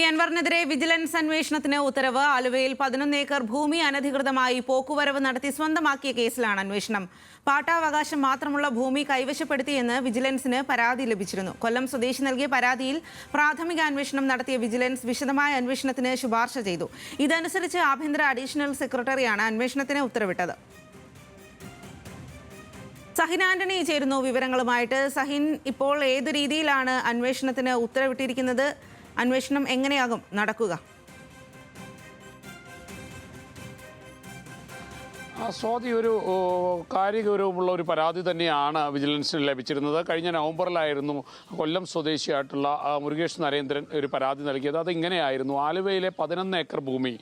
അൻവറിനെതിരെ vigilance അന്വേഷണത്തിന് ഉത്തരവ്. ആലുവയിൽ 11 ഏക്കർ ഭൂമി അനധികൃതമായി പോക്കുവരവ് നടത്തി സ്വന്തമാക്കിയ കേസിലാണ് അന്വേഷണം. പാട്ടാവകാശം മാത്രമുള്ള ഭൂമി കൈവശപ്പെടുത്തിയെന്ന് വിജിലൻസിന് പരാതി ലഭിച്ചിരുന്നു. കൊല്ലം സ്വദേശി നൽകിയ പരാതിയിൽ പ്രാഥമിക അന്വേഷണം നടത്തിയ വിജിലൻസ് വിശദമായ അന്വേഷണത്തിന് ശുപാർശ ചെയ്തു. ഇതനുസരിച്ച് ആഭ്യന്തര അഡീഷണൽ സെക്രട്ടറിയാണ് അന്വേഷണത്തിന് ഉത്തരവിട്ടത്. സഹിൻ ആന്റണി ചേരുന്നു വിവരങ്ങളുമായിട്ട്. സഹിൻ, ഇപ്പോൾ ഏതു രീതിയിലാണ് അന്വേഷണത്തിന് ഉത്തരവിട്ടിരിക്കുന്നത്? അന്വേഷണം എങ്ങനെയാകും നടക്കുക? സ്വാതി, ഒരു കാര്യഗൗരവമുള്ള ഒരു പരാതി തന്നെയാണ് വിജിലൻസിന് ലഭിച്ചിരുന്നത്. കഴിഞ്ഞ നവംബറിലായിരുന്നു കൊല്ലം സ്വദേശിയായിട്ടുള്ള മുരുകേഷ് നരേന്ദ്രൻ ഒരു പരാതി നൽകിയത്. അതിങ്ങനെയായിരുന്നു: ആലുവയിലെ 11 ഏക്കർ ഭൂമി,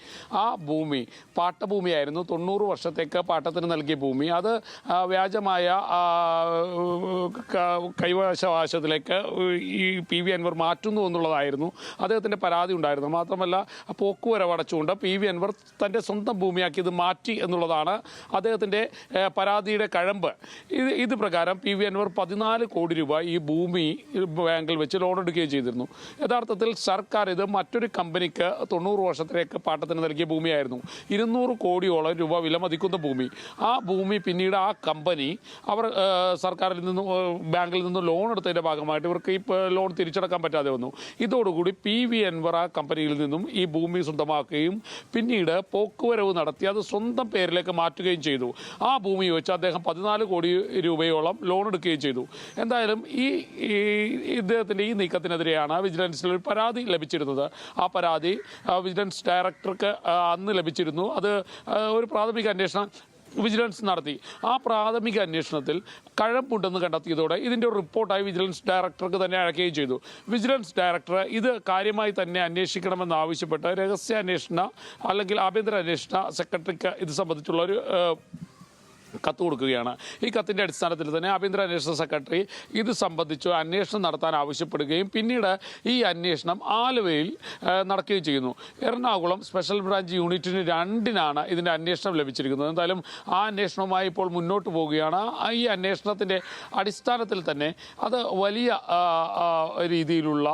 ആ ഭൂമി പാട്ടഭൂമിയായിരുന്നു. 90 വർഷത്തേക്ക് പാട്ടത്തിന് നൽകിയ ഭൂമി, അത് വ്യാജമായ കൈവശാവകാശത്തിലേക്ക് ഈ PV അൻവർ മാറ്റുന്നു എന്നുള്ളതായിരുന്നു അദ്ദേഹത്തിൻ്റെ പരാതി ഉണ്ടായിരുന്നു. മാത്രമല്ല, പോക്കുവരവ് അടച്ചുകൊണ്ട് PV അൻവർ തൻ്റെ സ്വന്തം ഭൂമിയാക്കി ഇത് മാറ്റി എന്നുള്ളതാണ് അദ്ദേഹത്തിൻ്റെ പരാതിയുടെ കഴമ്പ്. ഇത് പ്രകാരം PV അൻവർ 14 കോടി രൂപ ഈ ഭൂമി ബാങ്കിൽ വെച്ച് ലോൺ എടുക്കുകയും ചെയ്തിരുന്നു. യഥാർത്ഥത്തിൽ സർക്കാർ ഇത് മറ്റൊരു കമ്പനിക്ക് 90 വർഷത്തിലേക്ക് പാട്ടത്തിന് നൽകിയ ഭൂമിയായിരുന്നു. 200 കോടിയോളം രൂപ വിലമതിക്കുന്ന ഭൂമി. ആ ഭൂമി പിന്നീട് ആ കമ്പനി അവർ സർക്കാരിൽ നിന്നും ബാങ്കിൽ നിന്നും ലോൺ എടുത്തതിൻ്റെ ഭാഗമായിട്ട് ഇവർക്ക് ഈ ലോൺ തിരിച്ചടക്കാൻ പറ്റാതെ വന്നു. ഇതോടുകൂടി PV അൻവർ ആ കമ്പനിയിൽ നിന്നും ഈ ഭൂമി സ്വന്തമാക്കുകയും പിന്നീട് പോക്കുവരവ് നടത്തി അത് സ്വന്തം പേരിലേക്ക് മാറ്റുകയും ചെയ്തു. ആ ഭൂമി വെച്ച് അദ്ദേഹം 14 കോടി രൂപയോളം ലോൺ എടുക്കുകയും ചെയ്തു. എന്തായാലും ഇദ്ദേഹത്തിൻ്റെ ഈ നീക്കത്തിനെതിരെയാണ് വിജിലൻസിൽ ഒരു പരാതി ലഭിച്ചിരുന്നത്. ആ പരാതി വിജിലൻസ് ഡയറക്ടർക്ക് അന്ന് ലഭിച്ചിരുന്നു. അത് ഒരു പ്രാഥമിക അന്വേഷണം വിജിലൻസ് നടത്തി. ആ പ്രാഥമിക അന്വേഷണത്തിൽ കഴമ്പുണ്ടെന്ന് കണ്ടെത്തിയതോടെ ഇതിൻ്റെ ഒരു റിപ്പോർട്ടായി വിജിലൻസ് ഡയറക്ടർക്ക് തന്നെ അയക്കുകയും ചെയ്തു. വിജിലൻസ് ഡയറക്ടർ ഇത് കാര്യമായി തന്നെ അന്വേഷിക്കണമെന്നാവശ്യപ്പെട്ട് രഹസ്യാന്വേഷണ അല്ലെങ്കിൽ ആഭ്യന്തര അന്വേഷണ സെക്രട്ടറിക്ക് ഇത് സംബന്ധിച്ചുള്ള ഒരു കത്ത് കൊടുക്കുകയാണ്. ഈ കത്തിൻ്റെ അടിസ്ഥാനത്തിൽ തന്നെ ആഭ്യന്തര അന്വേഷണ സെക്രട്ടറി ഇത് സംബന്ധിച്ച് അന്വേഷണം നടത്താൻ ആവശ്യപ്പെടുകയും പിന്നീട് ഈ അന്വേഷണം ആലുവയിൽ നടക്കുകയും ചെയ്യുന്നു. എറണാകുളം സ്പെഷ്യൽ ബ്രാഞ്ച് യൂണിറ്റിന് 2-നാണ് ഇതിൻ്റെ അന്വേഷണം ലഭിച്ചിരിക്കുന്നത്. എന്തായാലും ആ അന്വേഷണവുമായി ഇപ്പോൾ മുന്നോട്ട് പോവുകയാണ്. ഈ അന്വേഷണത്തിൻ്റെ അടിസ്ഥാനത്തിൽ തന്നെ അത് വലിയ രീതിയിലുള്ള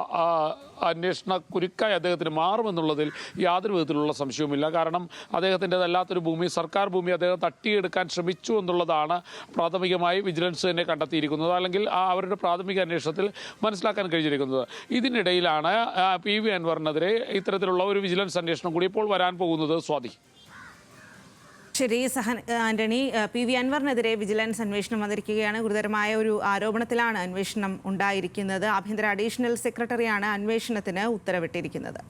അന്വേഷണ കുരുക്കായി അദ്ദേഹത്തിന് മാറുമെന്നുള്ളതിൽ യാതൊരു വിധത്തിലുള്ള സംശയവുമില്ല. കാരണം അദ്ദേഹത്തിൻ്റെതല്ലാത്തൊരു ഭൂമി, സർക്കാർ ഭൂമി അദ്ദേഹം തട്ടിയെടുക്കാൻ ശ്രമിച്ചു എന്നുള്ളതാണ് പ്രാഥമികമായി വിജിലൻസ് തന്നെ കണ്ടെത്തിയിരിക്കുന്നത്, അല്ലെങ്കിൽ അവരുടെ പ്രാഥമിക അന്വേഷണത്തിൽ മനസ്സിലാക്കാൻ കഴിഞ്ഞിരിക്കുന്നത്. ഇതിനിടയിലാണ് PV അൻവറിനെതിരെ ഇത്തരത്തിലുള്ള ഒരു വിജിലൻസ് അന്വേഷണം കൂടി ഇപ്പോൾ വരാൻ പോകുന്നത്. സ്വാതി. ശരി സഹൻ ആന്റണി, PV അൻവറിനെതിരെ വിജിലൻസ് അന്വേഷണം വന്നിരിക്കുകയാണ്. ഗുരുതരമായ ഒരു ആരോപണത്തിലാണ് അന്വേഷണം ഉണ്ടായിരിക്കുന്നത്. ആഭ്യന്തര അഡീഷണൽ സെക്രട്ടറിയാണ് അന്വേഷണത്തിന് ഉത്തരവിട്ടിരിക്കുന്നത്.